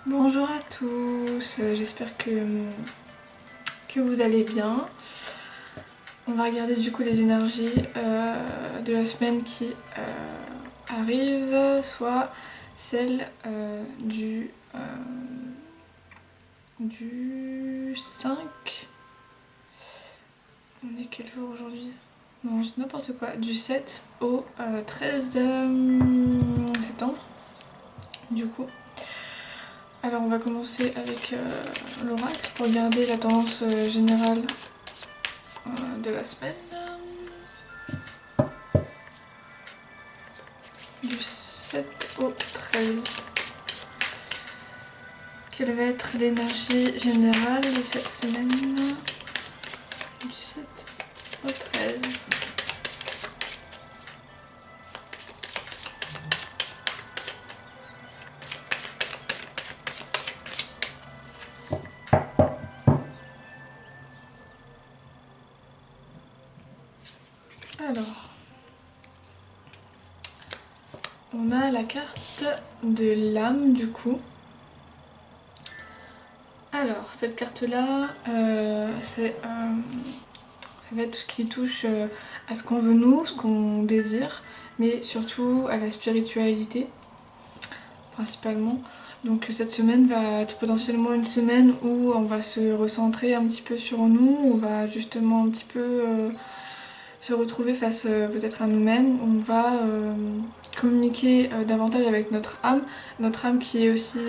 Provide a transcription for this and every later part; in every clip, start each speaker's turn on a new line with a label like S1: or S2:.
S1: Bonjour à tous, j'espère que vous allez bien. On va regarder du coup les énergies de la semaine qui arrive, soit celle du 5. On est quel jour aujourd'hui? Non, je dis n'importe quoi. Du 7 au 13 septembre, du coup. Alors on va commencer avec l'oracle pour regarder la tendance générale de la semaine. Du 7 au 13. Quelle va être l'énergie générale de cette semaine? Du 7 au 13. Alors, on a la carte de l'âme du coup. Alors, cette carte-là, ça va être tout ce qui touche à ce qu'on veut nous, ce qu'on désire, mais surtout à la spiritualité, principalement. Donc cette semaine va être potentiellement une semaine où on va se recentrer un petit peu sur nous, on va justement un petit peu se retrouver face peut-être à nous-mêmes, on va communiquer davantage avec notre âme qui est aussi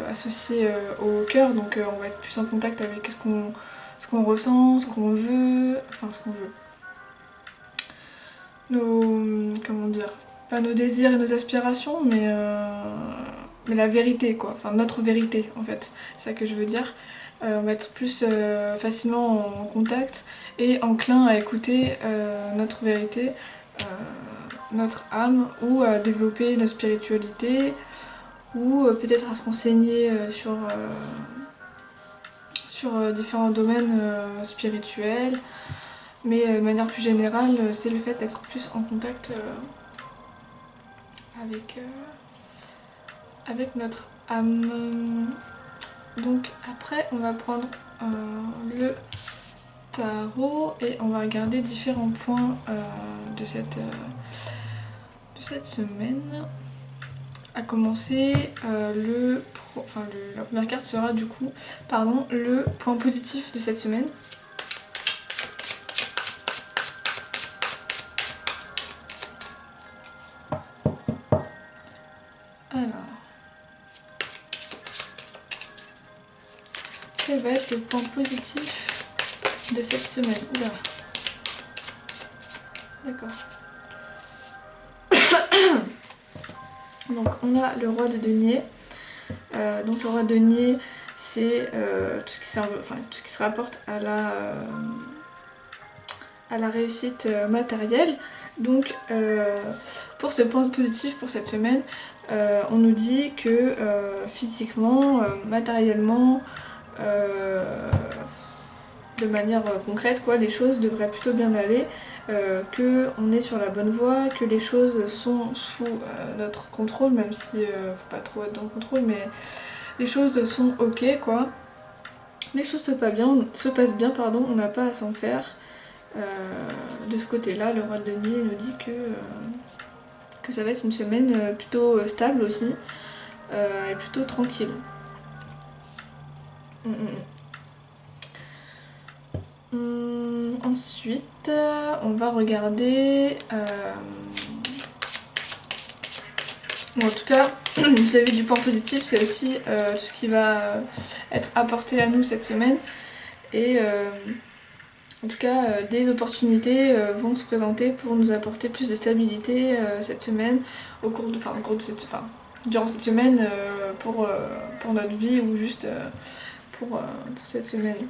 S1: associée au cœur, donc on va être plus en contact avec ce qu'on ressent, ce qu'on veut, enfin ce qu'on veut. Comment dire, pas nos désirs et nos aspirations, mais la vérité quoi, enfin notre vérité en fait, c'est ça que je veux dire. On va être plus facilement en contact et enclin à écouter notre vérité, euh, notre âme, ou à développer notre spiritualité, ou peut-être à se renseigner sur différents domaines spirituels. Mais de manière plus générale, c'est le fait d'être plus en contact avec notre âme. Donc après, on va prendre le tarot et on va regarder différents points de cette semaine. À commencer, la première carte sera du coup, le point positif de cette semaine. Alors, quel va être le point positif de cette semaine? Oula. D'accord. Donc on a le roi de denier. Donc le roi de denier, c'est tout ce qui se rapporte à la réussite matérielle. Donc pour ce point positif pour cette semaine, on nous dit que physiquement, matériellement, de manière concrète, quoi, les choses devraient plutôt bien aller, qu'on est sur la bonne voie, que les choses sont sous notre contrôle, même si faut pas trop être dans le contrôle, mais les choses sont ok, quoi. Les choses se passent bien, pardon, on n'a pas à s'en faire. De ce côté-là, le roi de denier nous dit que ça va être une semaine plutôt stable aussi, et plutôt tranquille. Ensuite, on va regarder... Bon, en tout cas, vis-à-vis du point positif, c'est aussi tout ce qui va être apporté à nous cette semaine. Et en tout cas, des opportunités vont se présenter pour nous apporter plus de stabilité cette semaine, durant cette semaine pour notre vie ou juste pour cette semaine.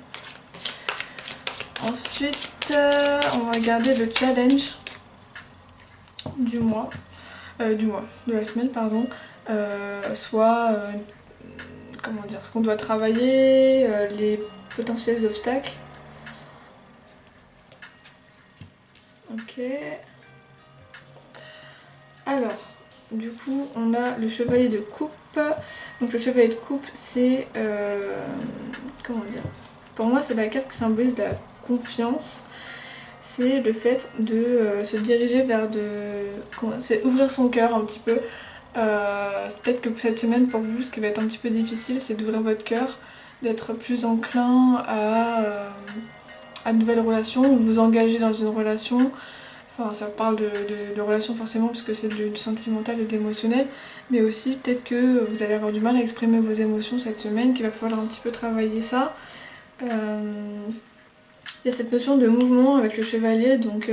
S1: Ensuite, on va regarder le challenge de la semaine, pardon. Soit, comment dire, ce qu'on doit travailler, les potentiels obstacles. Ok. Alors, du coup, on a le chevalier de coupe Donc le chevalier de coupe, c'est... comment dire? Pour moi, c'est la carte qui symbolise la confiance. C'est le fait de se diriger vers c'est ouvrir son cœur un petit peu. Peut-être que cette semaine, pour vous, ce qui va être un petit peu difficile, c'est d'ouvrir votre cœur, d'être plus enclin à de nouvelles relations, ou vous engager dans une relation. Enfin, ça parle de relations forcément, parce que c'est du sentimental et de l'émotionnel, mais aussi peut-être que vous allez avoir du mal à exprimer vos émotions cette semaine, qu'il va falloir un petit peu travailler ça. Il y a cette notion de mouvement avec le chevalier, donc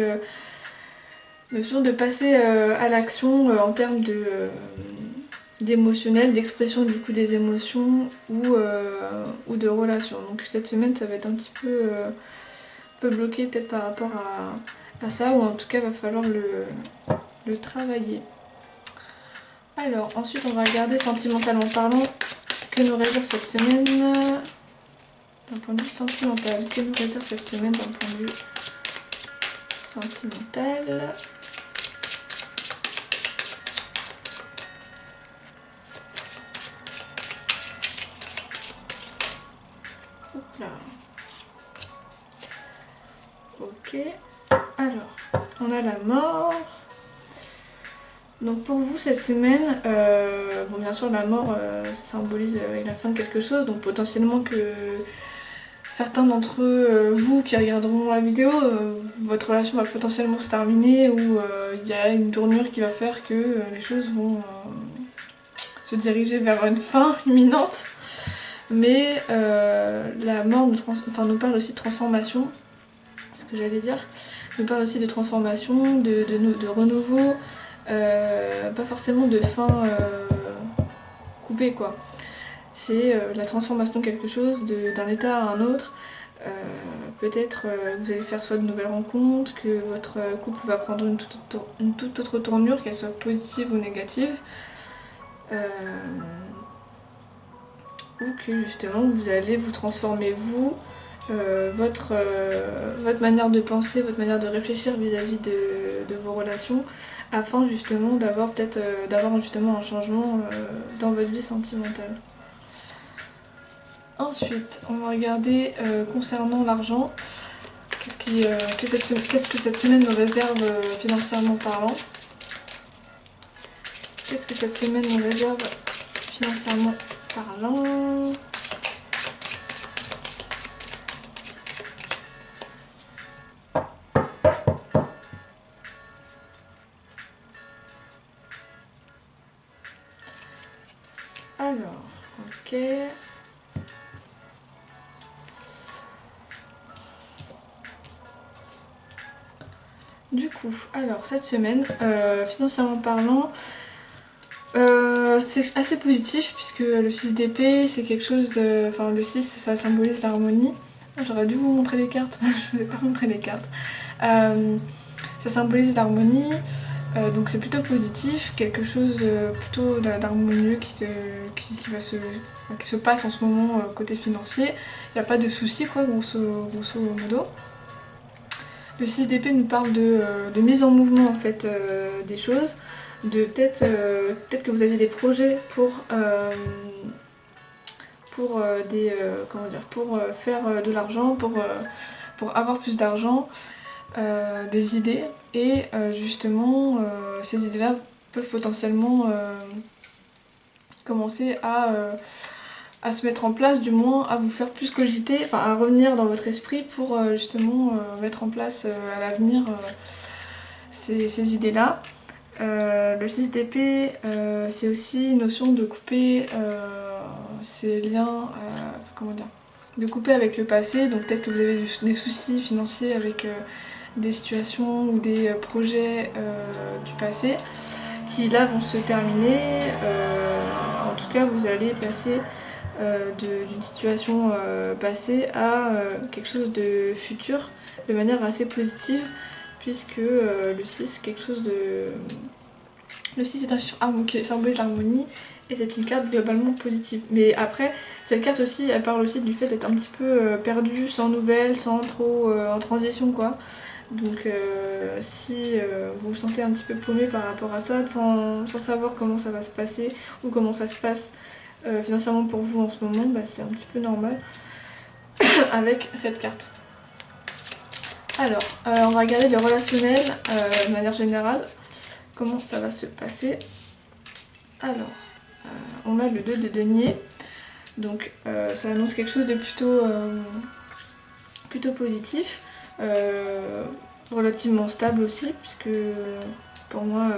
S1: notion de passer à l'action en termes d'émotionnel, d'expression du coup des émotions ou de relations. Donc cette semaine ça va être un petit peu bloqué peut-être par rapport à ça, ou en tout cas va falloir le travailler. Alors ensuite on va regarder sentimentalement parlant que nous réserve cette semaine d'un point de vue sentimental. Que nous réserve cette semaine d'un point de vue sentimental. Hop là. Ok. Alors, on a la mort. Donc pour vous cette semaine, bon bien sûr la mort ça symbolise la fin de quelque chose, donc potentiellement que certains d'entre vous qui regarderont la vidéo, votre relation va potentiellement se terminer, ou il y a une tournure qui va faire que les choses vont se diriger vers une fin imminente. Mais la mort nous parle aussi de transformation, c'est ce que j'allais dire, nous parle aussi de transformation, de renouveau, pas forcément de fin coupée quoi. C'est la transformation de quelque chose d'un état à un autre. Peut-être que vous allez faire soit de nouvelles rencontres, que votre couple va prendre une toute autre tournure, qu'elle soit positive ou négative. Ou que justement vous allez vous transformer vous, votre manière de penser, votre manière de réfléchir vis-à-vis de vos relations, afin justement d'avoir justement un changement dans votre vie sentimentale. Ensuite, on va regarder concernant l'argent, qu'est-ce que cette semaine nous réserve financièrement parlant. Qu'est-ce que cette semaine nous réserve financièrement parlant. Alors, ok. Du coup, alors cette semaine, financièrement parlant, c'est assez positif puisque le 6 d'épée c'est quelque chose, enfin le 6 ça symbolise l'harmonie. J'aurais dû vous montrer les cartes, je vous ai pas montré les cartes. Ça symbolise l'harmonie, donc c'est plutôt positif, quelque chose plutôt d'harmonieux qui se passe en ce moment côté financier. Il n'y a pas de soucis quoi, grosso modo. Le 6 d'épée nous parle de mise en mouvement en fait des choses, de peut-être que vous aviez des projets pour faire de l'argent, pour avoir plus d'argent, des idées, et justement ces idées-là peuvent potentiellement commencer à se mettre en place, du moins à vous faire plus cogiter, enfin à revenir dans votre esprit pour justement mettre en place à l'avenir ces idées-là. Le 6 d'épée, c'est aussi une notion de couper ces liens, comment dire, de couper avec le passé, donc peut-être que vous avez des soucis financiers avec des situations ou des projets du passé qui là vont se terminer. En tout cas vous allez passer d'une situation passée à quelque chose de futur de manière assez positive, puisque le 6 c'est quelque chose de... Le 6 est un chiffre qui symbolise l'harmonie et c'est une carte globalement positive. Mais après, cette carte aussi, elle parle aussi du fait d'être un petit peu perdu, sans nouvelles, sans trop en transition quoi. Donc si vous vous sentez un petit peu paumé par rapport à ça, sans savoir comment ça va se passer ou comment ça se passe financièrement pour vous en ce moment, bah, c'est un petit peu normal avec cette carte. Alors, on va regarder le relationnel de manière générale, comment ça va se passer. Alors, on a le 2 de denier, donc ça annonce quelque chose de plutôt positif, relativement stable aussi, puisque pour moi,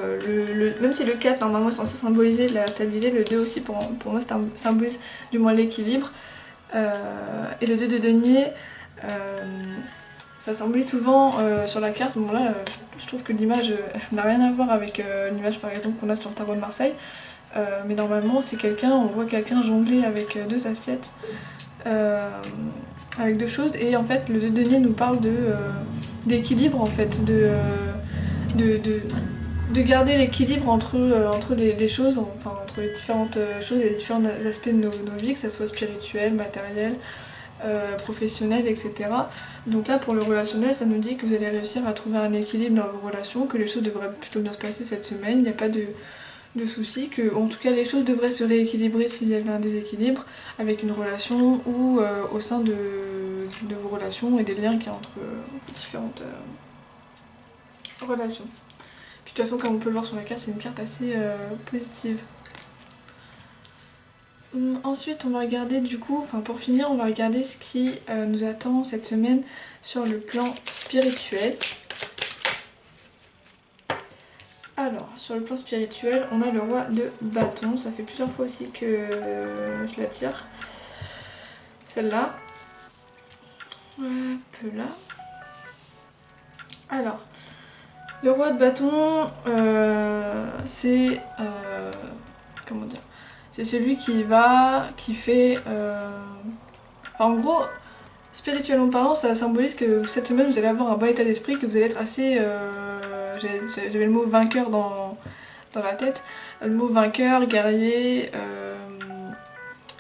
S1: même si le 4 normalement est censé symboliser la stabilité, le 2 aussi pour moi symbolise du moins l'équilibre. Et le 2 de denier, ça symbolise souvent sur la carte. Bon là, je trouve que l'image n'a rien à voir avec l'image par exemple qu'on a sur le tarot de Marseille. Mais normalement c'est quelqu'un, on voit quelqu'un jongler avec deux assiettes, avec deux choses. Et en fait le 2 de denier nous parle d'équilibre en fait, de garder l'équilibre entre les choses, enfin entre les différentes choses et les différents aspects de nos vies, que ce soit spirituel, matériel, professionnel, etc. Donc là pour le relationnel, ça nous dit que vous allez réussir à trouver un équilibre dans vos relations, que les choses devraient plutôt bien se passer cette semaine, il n'y a pas de soucis, que en tout cas les choses devraient se rééquilibrer s'il y avait un déséquilibre avec une relation ou au sein de vos relations et des liens qu'il y a entre vos différentes relations. Puis de toute façon, comme on peut le voir sur la carte, c'est une carte assez positive. Ensuite, on va regarder du coup, enfin pour finir, on va regarder ce qui nous attend cette semaine sur le plan spirituel. Alors, sur le plan spirituel, on a le roi de bâton. Ça fait plusieurs fois aussi que je la tire. Celle-là. Hop là. Alors, le roi de bâton, c'est... comment dire ? C'est celui qui fait... Enfin, en gros, spirituellement parlant, ça symbolise que cette semaine, vous allez avoir un bon état d'esprit, que vous allez être assez... J'avais le mot vainqueur dans la tête. Le mot vainqueur, guerrier,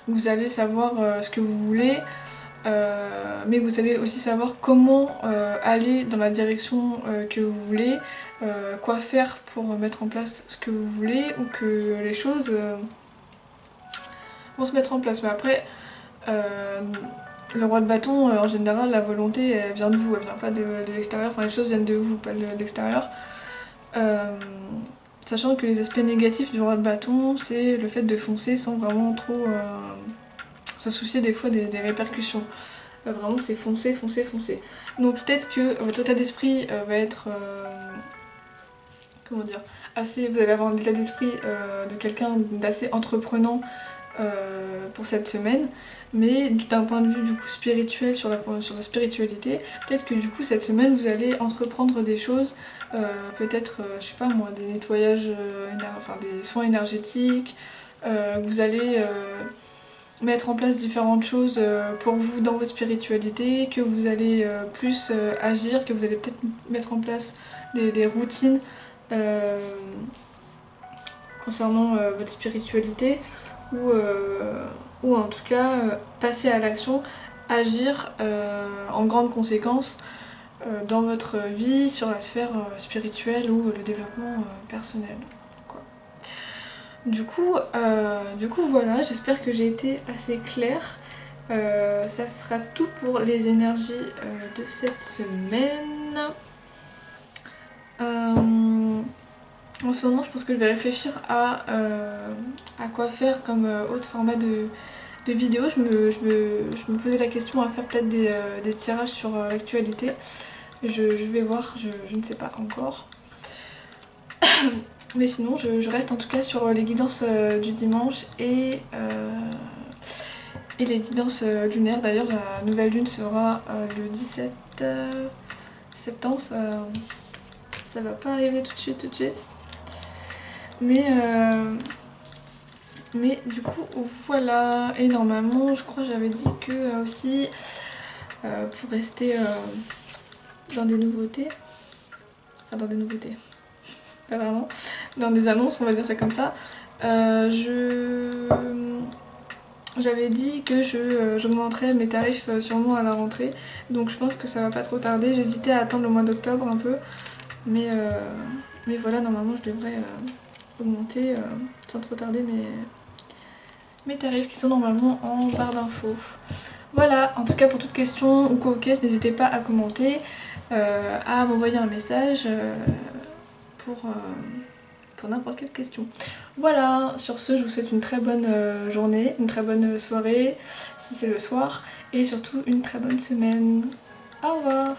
S1: vous allez savoir ce que vous voulez, mais vous allez aussi savoir comment aller dans la direction que vous voulez, quoi faire pour mettre en place ce que vous voulez, ou que les choses vont se mettre en place. Mais après, le roi de bâton, en général, la volonté, elle vient de vous, elle vient pas de l'extérieur, enfin les choses viennent de vous, pas de l'extérieur. Sachant que les aspects négatifs du roi de bâton, c'est le fait de foncer sans vraiment trop se soucier des fois des répercussions. Vraiment c'est foncer, foncer, foncer. Donc peut-être que votre état d'esprit va être... comment dire, assez... Vous allez avoir un état d'esprit de quelqu'un d'assez entreprenant pour cette semaine, mais d'un point de vue du coup spirituel, sur la spiritualité, peut-être que du coup cette semaine vous allez entreprendre des choses, peut-être, je sais pas moi, des nettoyages, enfin des soins énergétiques, vous allez mettre en place différentes choses pour vous dans votre spiritualité, que vous allez plus agir, que vous allez peut-être mettre en place des routines concernant votre spiritualité, ou en tout cas passer à l'action, agir en grande conséquence dans votre vie sur la sphère spirituelle ou le développement personnel. Quoi. Du coup, voilà, j'espère que j'ai été assez claire. Ça sera tout pour les énergies de cette semaine. En ce moment, je pense que je vais réfléchir à quoi faire comme autre format de vidéo. Je me posais la question à faire peut-être des tirages sur l'actualité. Je vais voir, je ne sais pas encore. Mais sinon, je reste en tout cas sur les guidances du dimanche et les guidances lunaires. D'ailleurs, la nouvelle lune sera le 17 septembre. Ça va pas arriver tout de suite. Mais du coup, voilà. Et normalement, je crois que j'avais dit que aussi, pour rester dans des nouveautés, enfin dans des nouveautés, pas vraiment, dans des annonces, on va dire ça comme ça, je j'avais dit que j'augmenterais mes tarifs sûrement à la rentrée, donc je pense que ça va pas trop tarder. J'hésitais à attendre le mois d'octobre un peu, mais voilà, normalement je devrais augmenter sans trop tarder mes tarifs qui sont normalement en barre d'infos. Voilà, en tout cas pour toute question ou quoi aux caisses, n'hésitez pas à commenter, à m'envoyer un message pour n'importe quelle question. Voilà, sur ce je vous souhaite une très bonne journée, une très bonne soirée si c'est le soir, et surtout une très bonne semaine. Au revoir.